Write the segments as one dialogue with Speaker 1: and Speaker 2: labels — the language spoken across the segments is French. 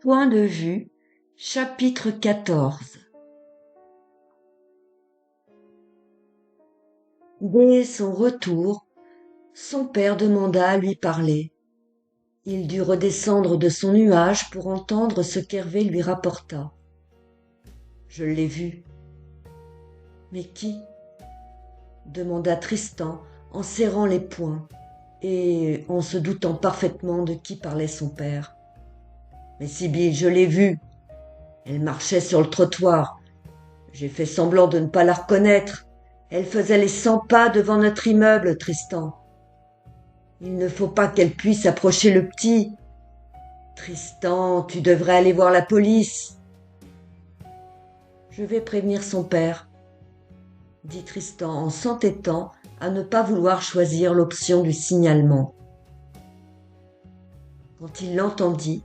Speaker 1: Point de vue, chapitre 14. Dès son retour, son père demanda à lui parler. Il dut redescendre de son nuage pour entendre ce qu'Hervé lui rapporta. « Je l'ai vu. »« Mais qui ?» demanda Tristan en serrant les poings et en se doutant parfaitement de qui parlait son père. « Mais Sibylle, je l'ai vue. Elle marchait sur le trottoir. J'ai fait semblant de ne pas la reconnaître. Elle faisait les 100 pas devant notre immeuble, Tristan. Il ne faut pas qu'elle puisse approcher le petit. Tristan, tu devrais aller voir la police. »« Je vais prévenir son père, » dit Tristan en s'entêtant à ne pas vouloir choisir l'option du signalement. Quand il l'entendit,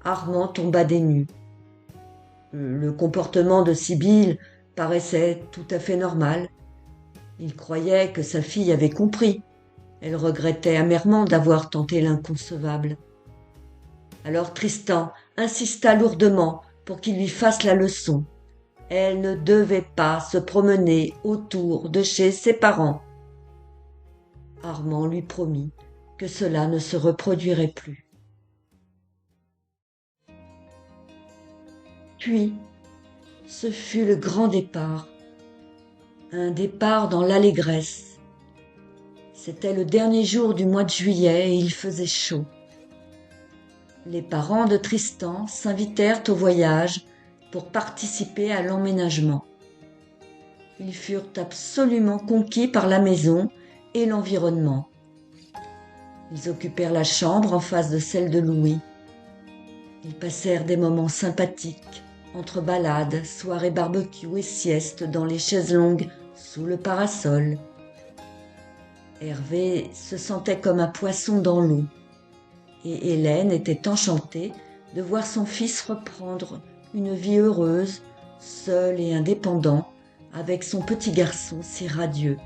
Speaker 1: Armand tomba des nues. Le comportement de Sibylle paraissait tout à fait normal. Il croyait que sa fille avait compris. Elle regrettait amèrement d'avoir tenté l'inconcevable. Alors Tristan insista lourdement pour qu'il lui fasse la leçon. Elle ne devait pas se promener autour de chez ses parents. Armand lui promit que cela ne se reproduirait plus. Puis, ce fut le grand départ. Un départ dans l'allégresse. C'était le dernier jour du mois de juillet et il faisait chaud. Les parents de Tristan s'invitèrent au voyage pour participer à l'emménagement. Ils furent absolument conquis par la maison et l'environnement. Ils occupèrent la chambre en face de celle de Louis. Ils passèrent des moments sympathiques, entre balades, soirées barbecue et siestes dans les chaises longues sous le parasol. Hervé se sentait comme un poisson dans l'eau, et Hélène était enchantée de voir son fils reprendre une vie heureuse, seul et indépendant, avec son petit garçon si radieux.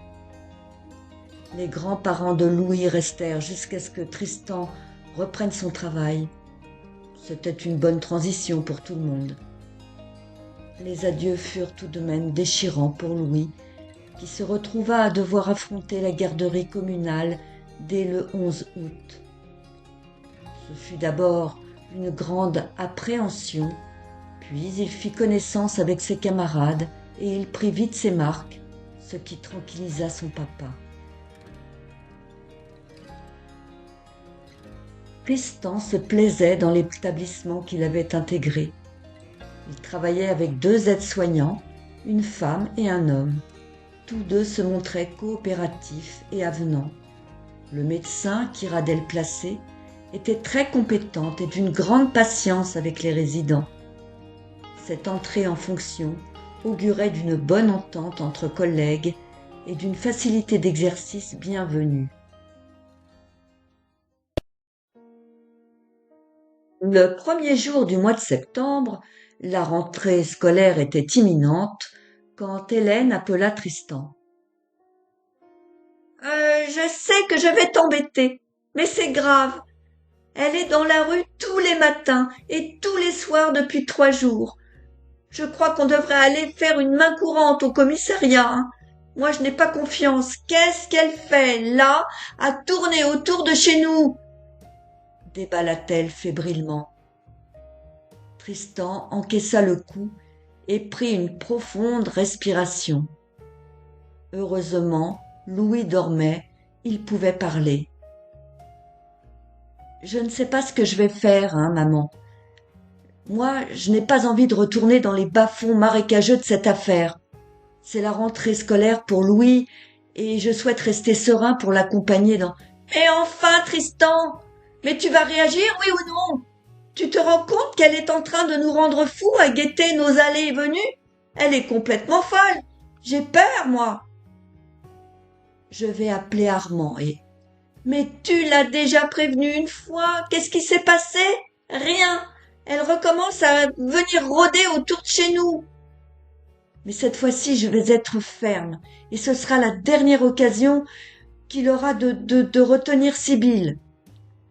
Speaker 1: Les grands-parents de Louis restèrent jusqu'à ce que Tristan reprenne son travail. C'était une bonne transition pour tout le monde. Les adieux furent tout de même déchirants pour Louis, qui se retrouva à devoir affronter la garderie communale dès le 11 août. Ce fut d'abord une grande appréhension, puis il fit connaissance avec ses camarades et il prit vite ses marques, ce qui tranquillisa son papa. Tristan se plaisait dans l'établissement qu'il avait intégré. Il travaillait avec 2 aides-soignants, une femme et un homme. Tous 2 se montraient coopératifs et avenants. Le médecin, Kiradel Placé, était très compétente et d'une grande patience avec les résidents. Cette entrée en fonction augurait d'une bonne entente entre collègues et d'une facilité d'exercice bienvenue. Le premier jour du mois de septembre, la rentrée scolaire était imminente quand Hélène appela Tristan. « Je sais que je vais t'embêter, mais c'est grave. Elle est dans la rue tous les matins et tous les soirs depuis 3 jours. Je crois qu'on devrait aller faire une main courante au commissariat. Hein. Moi, je n'ai pas confiance. Qu'est-ce qu'elle fait, là, à tourner autour de chez nous ?» déballa-t-elle fébrilement. Tristan encaissa le coup et prit une profonde respiration. Heureusement, Louis dormait, il pouvait parler. « Je ne sais pas ce que je vais faire, hein, maman. Moi, je n'ai pas envie de retourner dans les bas-fonds marécageux de cette affaire. C'est la rentrée scolaire pour Louis et je souhaite rester serein pour l'accompagner dans... »« Mais enfin, Tristan, mais tu vas réagir, oui ou non ? Tu te rends compte qu'elle est en train de nous rendre fous à guetter nos allées et venues ? Elle est complètement folle. J'ai peur, moi. » Je vais appeler Armand et... « Mais tu l'as déjà prévenu une fois. Qu'est-ce qui s'est passé ? Rien. Elle recommence à venir rôder autour de chez nous. » Mais cette fois-ci, je vais être ferme et ce sera la dernière occasion qu'il aura de retenir Sibylle.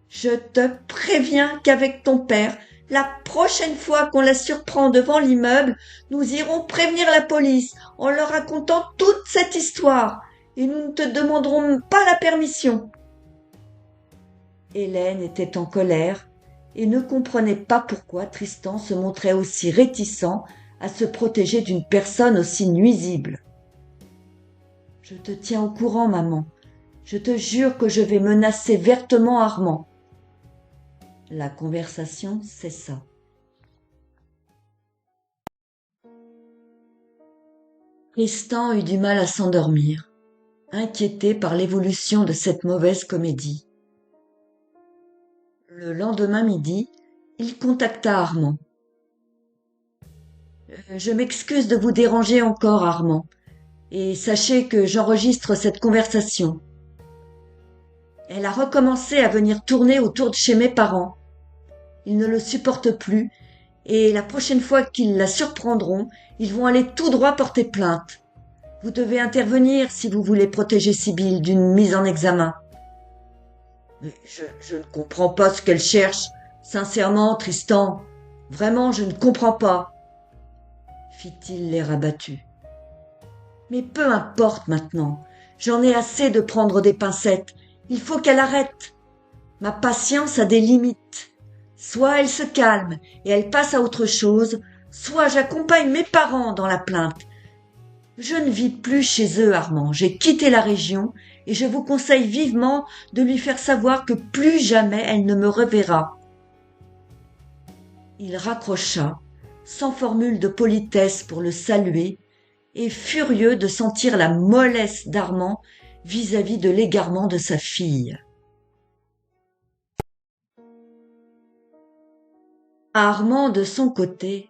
Speaker 1: Je te préviens qu'avec ton père, La prochaine fois qu'on la surprend devant l'immeuble, nous irons prévenir la police en leur racontant toute cette histoire et nous ne te demanderons pas la permission. » Hélène était en colère et ne comprenait pas pourquoi Tristan se montrait aussi réticent à se protéger d'une personne aussi nuisible. « Je te tiens au courant, maman. Je te jure que je vais menacer vertement Armand. » La conversation cessa. Tristan eut du mal à s'endormir, inquiété par l'évolution de cette mauvaise comédie. Le lendemain midi, il contacta Armand. « Je m'excuse de vous déranger encore, Armand, et sachez que j'enregistre cette conversation. Elle a recommencé à venir tourner autour de chez mes parents. Ils ne le supportent plus, et la prochaine fois qu'ils la surprendront, ils vont aller tout droit porter plainte. Vous devez intervenir si vous voulez protéger Sibylle d'une mise en examen. » « Mais je ne comprends pas ce qu'elle cherche. Sincèrement, Tristan, vraiment, je ne comprends pas, » fit-il l'air abattu. « Mais peu importe maintenant. J'en ai assez de prendre des pincettes. Il faut qu'elle arrête. Ma patience a des limites. Soit elle se calme et elle passe à autre chose, soit j'accompagne mes parents dans la plainte. Je ne vis plus chez eux, Armand. J'ai quitté la région et je vous conseille vivement de lui faire savoir que plus jamais elle ne me reverra. » Il raccrocha, sans formule de politesse pour le saluer, et furieux de sentir la mollesse d'Armand vis-à-vis de l'égarement de sa fille. Armand, de son côté,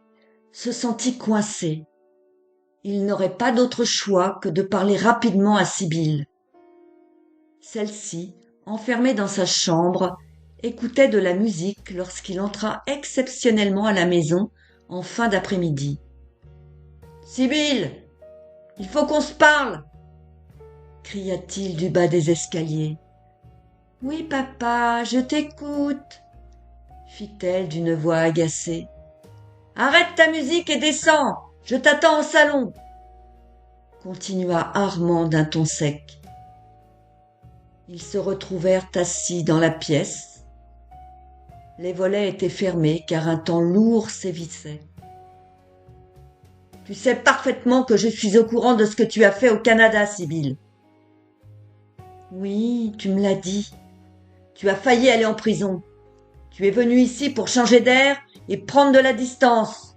Speaker 1: se sentit coincé. Il n'aurait pas d'autre choix que de parler rapidement à Sibylle. Celle-ci, enfermée dans sa chambre, écoutait de la musique lorsqu'il entra exceptionnellement à la maison en fin d'après-midi. « Sibylle, il faut qu'on se parle !» cria-t-il du bas des escaliers. « Oui, papa, je t'écoute !» fit-elle d'une voix agacée. « Arrête ta musique et descends, je t'attends au salon !» continua Armand d'un ton sec. Ils se retrouvèrent assis dans la pièce. Les volets étaient fermés car un temps lourd sévissait. « Tu sais parfaitement que je suis au courant de ce que tu as fait au Canada, Sibylle. »« Oui, tu me l'as dit. Tu as failli aller en prison. Tu es venue ici pour changer d'air et prendre de la distance. »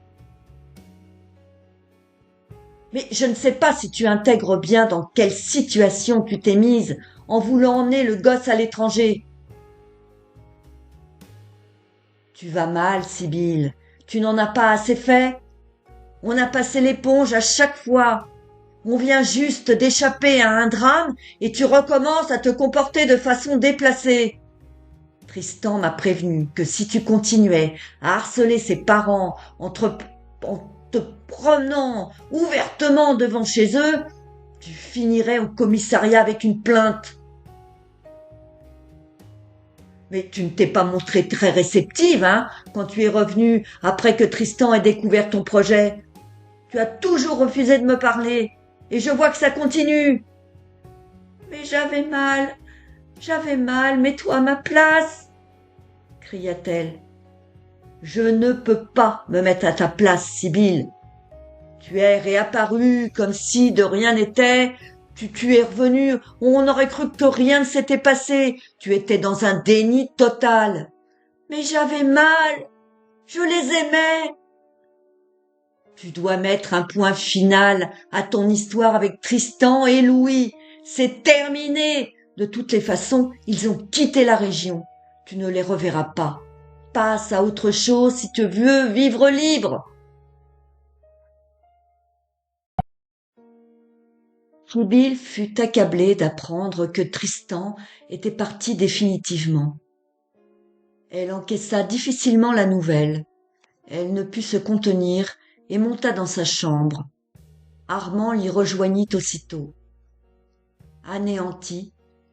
Speaker 1: « Mais je ne sais pas si tu intègres bien dans quelle situation tu t'es mise en voulant emmener le gosse à l'étranger. »« Tu vas mal, Sibylle. Tu n'en as pas assez fait. On a passé l'éponge à chaque fois. On vient juste d'échapper à un drame et tu recommences à te comporter de façon déplacée. Tristan m'a prévenu que si tu continuais à harceler ses parents en te promenant ouvertement devant chez eux, tu finirais au commissariat avec une plainte. Mais tu ne t'es pas montrée très réceptive, quand tu es revenue après que Tristan ait découvert ton projet. Tu as toujours refusé de me parler, et je vois que ça continue. »« Mais j'avais mal, mets-toi à ma place, » cria-t-elle. « Je ne peux pas me mettre à ta place, Sibylle. Tu es réapparue comme si de rien n'était. Tu es revenue, on aurait cru que rien ne s'était passé. Tu étais dans un déni total. Mais j'avais mal, je les aimais. Tu dois mettre un point final à ton histoire avec Tristan et Louis. C'est terminé. De toutes les façons, ils ont quitté la région. Tu ne les reverras pas. Passe à autre chose si tu veux vivre libre. » Sibylle fut accablée d'apprendre que Tristan était parti définitivement. Elle encaissa difficilement la nouvelle. Elle ne put se contenir et monta dans sa chambre. Armand l'y rejoignit aussitôt. Anéantie,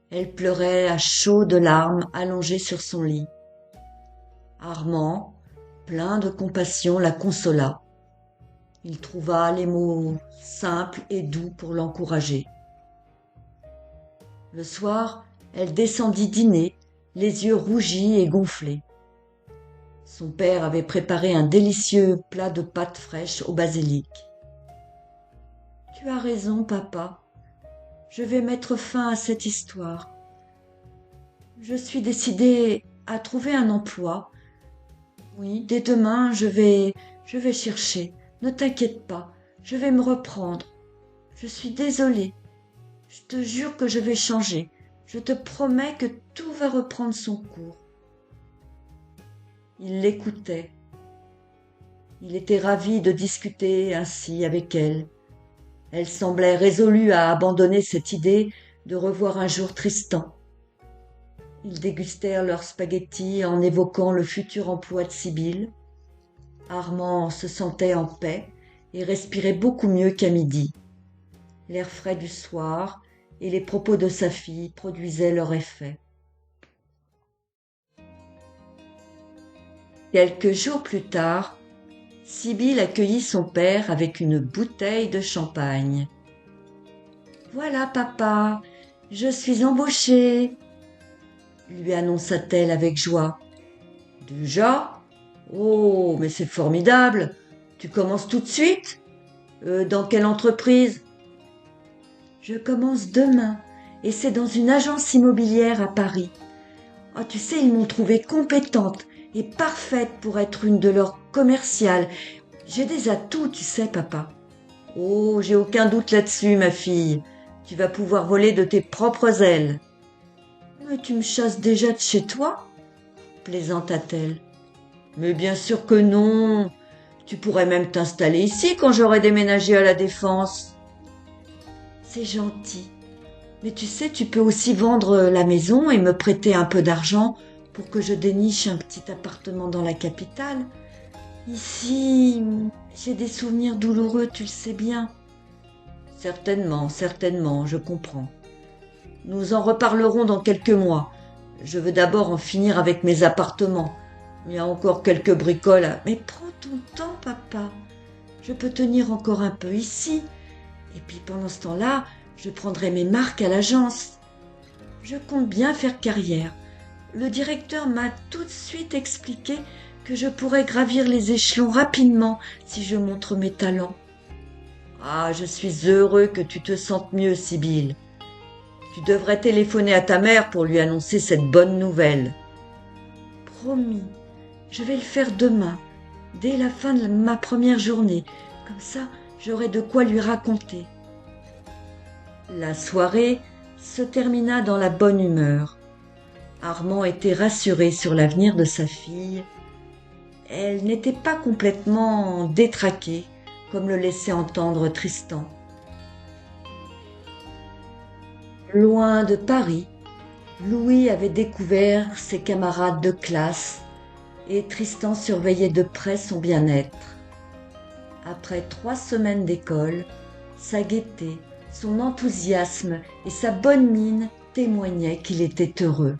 Speaker 1: elle pleurait à chaudes larmes allongée sur son lit. Armand, plein de compassion, la consola. Il trouva les mots simples et doux pour l'encourager. Le soir, elle descendit dîner, les yeux rougis et gonflés. Son père avait préparé un délicieux plat de pâtes fraîches au basilic. « Tu as raison, papa. Je vais mettre fin à cette histoire. Je suis décidée à trouver un emploi. Oui, dès demain, je vais chercher. Ne t'inquiète pas, je vais me reprendre. Je suis désolée. Je te jure que je vais changer. Je te promets que tout va reprendre son cours. » Il l'écoutait. Il était ravi de discuter ainsi avec elle. Elle semblait résolue à abandonner cette idée de revoir un jour Tristan. Ils dégustèrent leurs spaghettis en évoquant le futur emploi de Sibylle. Armand se sentait en paix et respirait beaucoup mieux qu'à midi. L'air frais du soir et les propos de sa fille produisaient leur effet. Quelques jours plus tard, Sibylle accueillit son père avec une bouteille de champagne. « Voilà, papa, je suis embauchée !» lui annonça-t-elle avec joie. « Déjà ? Oh, mais c'est formidable ! Tu commences tout de suite ? Dans quelle entreprise ? » « Je commence demain, et c'est dans une agence immobilière à Paris. Oh, tu sais, ils m'ont trouvée compétente et parfaite pour être une de leurs commerciales. J'ai des atouts, tu sais, papa. »« Oh, j'ai aucun doute là-dessus, ma fille. Tu vas pouvoir voler de tes propres ailes. »« Mais tu me chasses déjà de chez toi ?» plaisanta-t-elle. « Mais bien sûr que non. Tu pourrais même t'installer ici quand j'aurai déménagé à la Défense. » « C'est gentil. Mais tu sais, tu peux aussi vendre la maison et me prêter un peu d'argent pour que je déniche un petit appartement dans la capitale. Ici, j'ai des souvenirs douloureux, tu le sais bien. »« Certainement, certainement, je comprends. Nous en reparlerons dans quelques mois. Je veux d'abord en finir avec mes appartements. Il y a encore quelques bricoles à... » « Mais prends ton temps, papa. Je peux tenir encore un peu ici. Et puis pendant ce temps-là, je prendrai mes marques à l'agence. Je compte bien faire carrière. Le directeur m'a tout de suite expliqué que je pourrais gravir les échelons rapidement si je montre mes talents. Ah, je suis heureux que tu te sentes mieux, Sibylle. Tu devrais téléphoner à ta mère pour lui annoncer cette bonne nouvelle. Promis, je vais le faire demain, dès la fin de ma première journée. Comme ça, j'aurai de quoi lui raconter. La soirée se termina dans la bonne humeur. Armand était rassuré sur l'avenir de sa fille. Elle n'était pas complètement détraquée, comme le laissait entendre Tristan. Loin de Paris, Louis avait découvert ses camarades de classe et Tristan surveillait de près son bien-être. Après 3 semaines d'école, sa gaieté, son enthousiasme et sa bonne mine témoignaient qu'il était heureux.